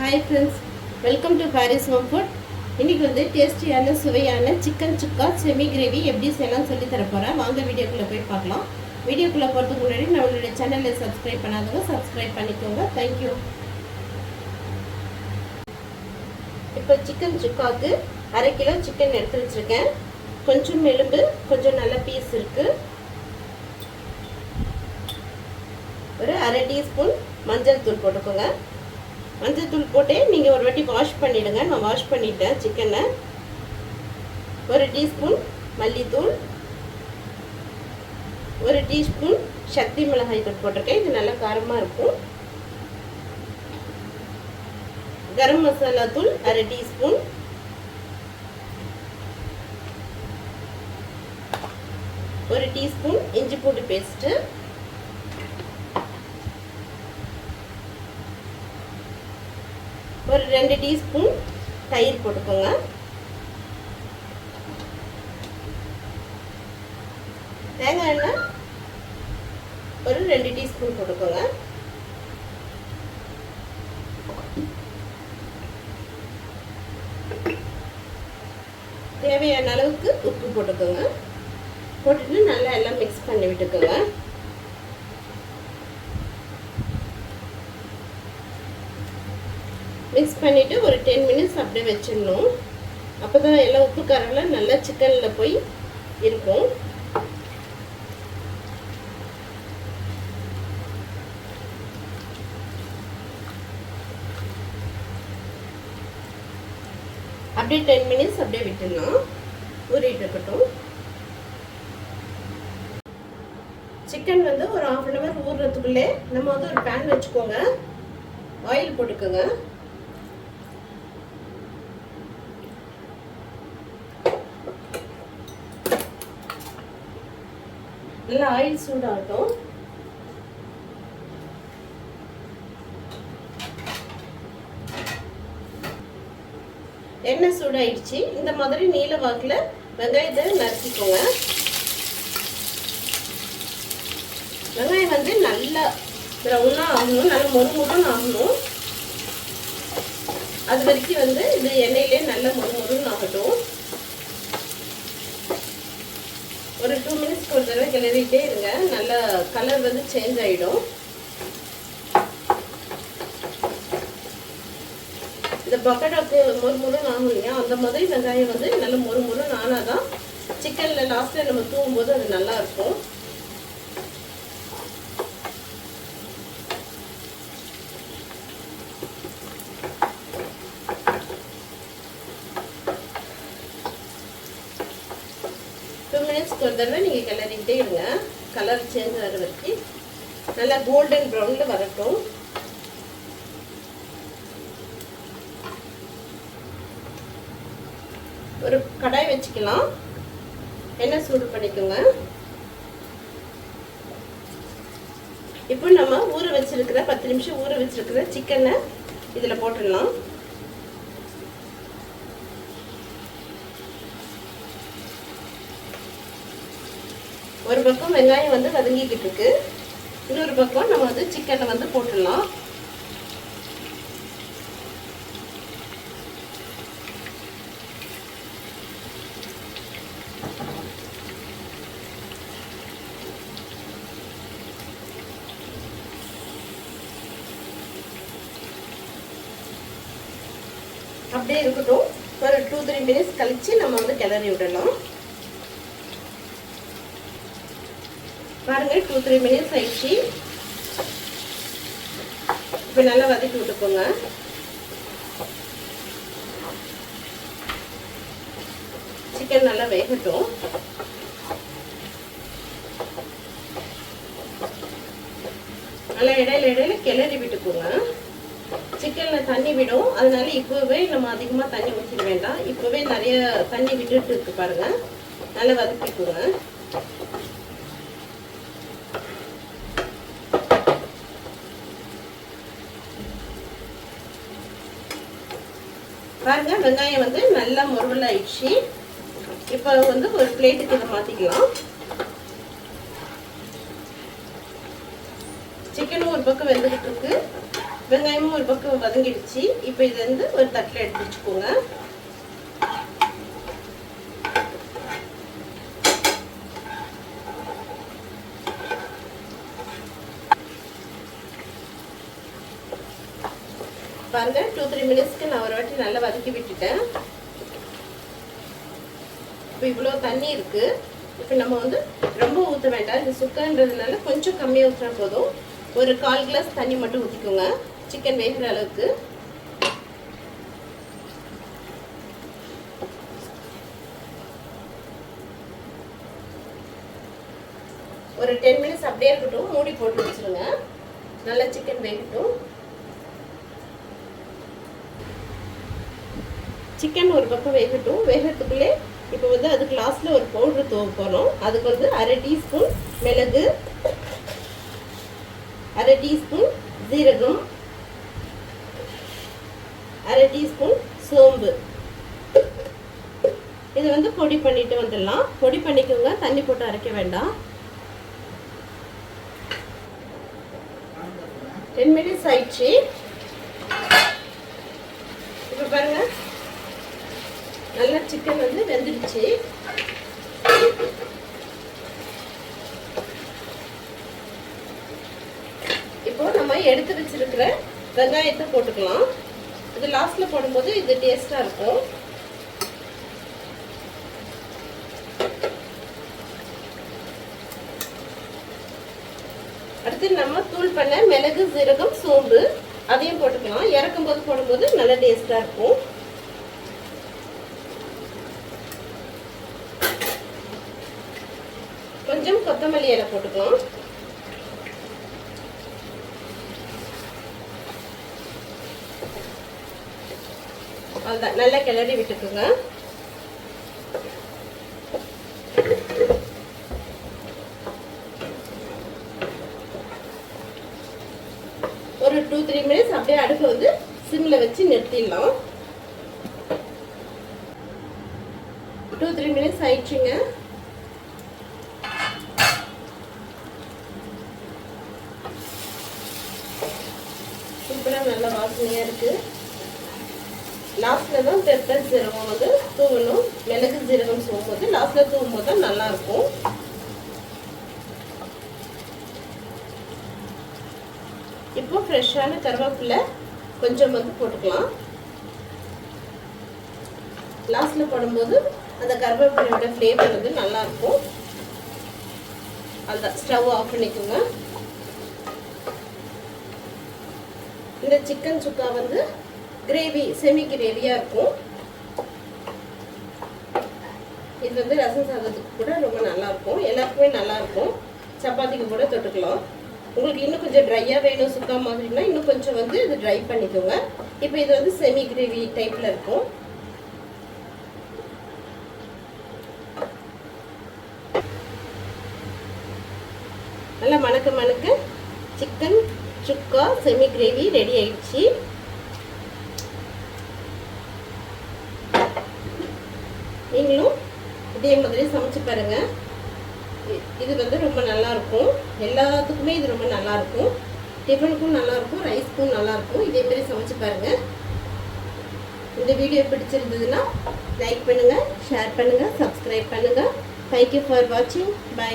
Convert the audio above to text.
Hi friends, welcome to Paris home food. இன்றைக்கி வந்து டேஸ்டியான சுவையான சிக்கன் சுக்கா செமி கிரேவி எப்படி செய்யலாம் சொல்லி தரப்போகிறேன். வாங்க வீடியோக்குள்ளே போய் பார்க்கலாம். வீடியோக்குள்ளே போகிறதுக்கு முன்னாடி நம்மளுடைய சேனலை சப்ஸ்கிரைப் பண்ணாதவங்க சப்ஸ்கிரைப் பண்ணிக்கோங்க. தேங்க்யூ. இப்போ சிக்கன் சுக்காவுக்கு 1/2 கிலோ சிக்கன் எடுத்து வச்சுருக்கேன். கொஞ்சம் எலும்பு, கொஞ்சம் நல்ல பீஸ் இருக்குது. ஒரு 1/2 டீஸ்பூன் மஞ்சள் தூள் போட்டுக்கோங்க. மஞ்சள் தூள் போட்டு நீங்கள் ஒரு வாட்டி வாஷ் பண்ணிவிடுங்க. நான் வாஷ் பண்ணிட்டேன் சிக்கனை. 1 டீஸ்பூன் மல்லித்தூள், 1 டீஸ்பூன் சக்தி மிளகாய் தூள் போட்டிருக்கேன். இது நல்லா காரமாக இருக்கும். கரம் மசாலா தூள் 1/2 டீஸ்பூன், ஒரு டீஸ்பூன் இஞ்சி பூண்டு பேஸ்ட்டு, ஒரு 2 டீஸ்பூன் தயிர் போட்டுக்கோங்க. தேங்காய் எண்ணெய் ஒரு 2 டீஸ்பூன் போட்டுக்கோங்க. தேவையான அளவுக்கு உப்பு போட்டுக்கோங்க. போட்டுட்டு நல்லா எல்லாம் மிக்ஸ் பண்ணி விட்டுக்கோங்க. மிக்ஸ் பண்ணிவிட்டு ஒரு 10 மினிட்ஸ் அப்படியே வச்சிடணும். அப்போ தான் எல்லாம் உப்பு காரெல்லாம் நல்லா சிக்கனில் போய் இருக்கும். அப்படியே 10 மினிட்ஸ் அப்படியே விட்டுடலாம், ஊறிட்டு இருக்கட்டும். சிக்கன் வந்து ஒரு 1/2 hour ஊறுறதுக்குள்ளே நம்ம வந்து ஒரு பேன் வச்சுக்கோங்க. ஆயில் போட்டுக்கோங்க. நல்லா ஆயில் சூடாகட்டும். எண்ணெய் சூடாயிடுச்சு. இந்த மாதிரி நீல வாக்கில் வெங்காயத்தை நறுக்கிக்கோங்க. வெங்காயம் வந்து நல்லா ப்ரௌனாக ஆகணும், நல்லா மொறுமொறுன்னு ஆகணும். அது வரைக்கும் வந்து இது எண்ணெயிலே நல்லா மொறுமொறுன்னு ஆகட்டும். ஒரு 2 மினிட்ஸ்க்கு ஒரு தடவை கிளறிட்டே இருங்க. நல்லா கலர் வந்து சேஞ்ச் ஆகிடும். இந்த பக்கோடாக்கு மொறுமொறுன்னு ஆகும் இல்லையா, அந்த மாதிரி வெங்காயம் வந்து நல்ல மொறுமொறுன்னு ஆனால் தான் சிக்கனில் லாஸ்ட்டில் நம்ம தூவும்போது அது நல்லா இருக்கும். ஒரு தடவை நீங்கள் கிளறிக்கிட்டே இருங்க. கலர் சேஞ்ச் ஆகிற வரைக்கும் நல்லா கோல்டன் ப்ரௌனில் வரட்டும். ஒரு கடாய் வச்சுக்கலாம். எண்ணெய் சூடு பண்ணிக்கோங்க. இப்போ நம்ம ஊற வச்சிருக்கிற 10 நிமிஷம் ஊற வச்சிருக்கிற சிக்கனை இதில் போட்டுடலாம். ஒரு பக்கம் வெங்காயம் வந்து வதங்கிக்கிட்டு இருக்கு. இன்னொரு பக்கம் நம்ம வந்து சிக்கனை வந்து போட்டுடலாம். அப்படியே இருக்கட்டும். ஒரு 2-3 மினிட்ஸ் கழிச்சு நம்ம வந்து கிளறி விடலாம். பாருங்க, 2-3 மினிட்ஸ் ஆயிடுச்சு. இப்போ நல்லா வதக்கி விட்டுக்கோங்க. சிக்கன் நல்லா வேகட்டும். நல்லா இடையில கிளறி விட்டுக்கோங்க. சிக்கன்ல தண்ணி விடும், அதனால இப்போவே நம்ம அதிகமாக தண்ணி ஊற்றிட வேண்டாம். இப்போவே நிறைய தண்ணி விட்டுட்டு இருக்கு பாருங்க. நல்லா வதக்கிக்கோங்க. பாருங்க, வெங்காயம் வந்து நல்லா முருவல் ஆயிடுச்சு. இப்போ வந்து ஒரு பிளேட்டுக்கு இதை மாற்றிக்கலாம். சிக்கனும் ஒரு பக்கம் வெந்துக்கிட்டு இருக்கு, வெங்காயமும் ஒரு பக்கம் வதங்கிடுச்சு. இப்போ இது வந்து ஒரு தட்டில் எடுத்து வச்சுக்கோங்க. பாருங்க 2-3 மினிட்ஸ்க்கு நான் ஒரு வாட்டி நல்லா வதக்கி விட்டுட்டேன். இப்போ இவ்வளோ தண்ணி இருக்கு. இப்போ நம்ம வந்து ரொம்ப ஊற்ற வேண்டாம். இந்த சுக்கான்றதுனால கொஞ்சம் கம்மியாக ஊற்றினா போதும். ஒரு 1/4 கிளாஸ் தண்ணி மட்டும் ஊற்றிக்கோங்க சிக்கன் வேகிற அளவுக்கு. ஒரு 10 மினிட்ஸ் அப்படியே இருக்கட்டும். மூடி போட்டு வச்சுருங்க. நல்லா சிக்கன் வேகட்டும். சிக்கன் ஒரு பக்கம் வேகட்டும். வேகிறதுக்குள்ளே இப்போ வந்து அதுக்கு லாஸ்ட்டில் ஒரு பவுட்ரு தூவ போகிறோம். அதுக்கு வந்து 1/2 டீஸ்பூன் மிளகு, 1/2 டீஸ்பூன் ஜீரகம், 1/2 டீஸ்பூன் சோம்பு. இது வந்து பொடி பண்ணிட்டு வந்துடலாம். பொடி பண்ணிக்கோங்க, தண்ணி போட்டு அரைக்க வேண்டாம். 10 மினிட்ஸ் ஆயிடுச்சு. இப்போ பாருங்க நல்லா சிக்கன் வந்து வெந்துடுச்சு. இப்போ நம்ம எடுத்து வச்சிருக்கிற வெங்காயத்தை போட்டுக்கலாம். இது லாஸ்ட்ல போடும்போது இது டேஸ்டா இருக்கும். அடுத்து நம்ம தூள் பண்ண மிளகு, சீரகம், சோம்பு அதையும் போட்டுக்கலாம். இறக்கும் போது போடும்போது நல்ல டேஸ்டா இருக்கும். கொஞ்சம் கொத்தமல்லி இலை போட்டுக்கலாம். அவ்வளோதான், நல்லா கிளறி விட்டுக்குங்க. ஒரு 2-3 மினிட்ஸ் அப்படியே அடுப்பை வந்து சிம்ல வச்சு நிறுத்திடலாம். 2-3 மினிட்ஸ் ஆயிடுச்சுங்க. சூப்பராக நல்லா வாசனையாக இருக்குது. லாஸ்ட்டில் தான் பெப்பர் சீரகம் வந்து தூவணும். மிளகு, சீரகம், சோம்பு வந்து லாஸ்ட்டில் தூவும் போது தான் நல்லாயிருக்கும். இப்போ ஃப்ரெஷ்ஷான கருவேப்பிலை கொஞ்சம் வந்து போட்டுக்கலாம். லாஸ்ட்டில் போடும்போது அந்த கருவேப்பிலையோட ஃப்ளேவர் வந்து நல்லாயிருக்கும். அதுதான் ஸ்டவ் ஆஃப் பண்ணிக்கோங்க. இந்த சிக்கன் சுக்கா வந்து கிரேவி, செமி கிரேவியாக இருக்கும். இது வந்து ரசம் சாதத்துக்கு கூட ரொம்ப நல்லாயிருக்கும். எல்லாருக்குமே நல்லாயிருக்கும். சப்பாத்திக்கு கூட தொட்டுக்கலாம். உங்களுக்கு இன்னும் கொஞ்சம் ட்ரையாக வேணும் சுக்கா மாதிரினா இன்னும் கொஞ்சம் வந்து இது ட்ரை பண்ணிக்கோங்க. இப்போ இது வந்து செமி கிரேவி டைப்பில் இருக்கும். நல்லா மணக்க மணக்க சிக்கன் சுக்கா செமி கிரேவி ரெடி ஆயிடுச்சு. நீங்களும் இதே மாதிரி சமைச்சு பாருங்க. இது வந்து ரொம்ப நல்லா இருக்கும். எல்லாத்துக்குமே இது ரொம்ப நல்லா இருக்கும். டிஃபனுக்கும் நல்லா இருக்கும், ரைஸ்க்கும் நல்லா இருக்கும். இதே மாதிரி சமைச்சு பாருங்க. இந்த வீடியோ பிடிச்சிருந்ததுன்னா லைக் பண்ணுங்க, ஷேர் பண்ணுங்க, சப்ஸ்கிரைப் பண்ணுங்க. தேங்க்யூ ஃபார் வாட்சிங். பை.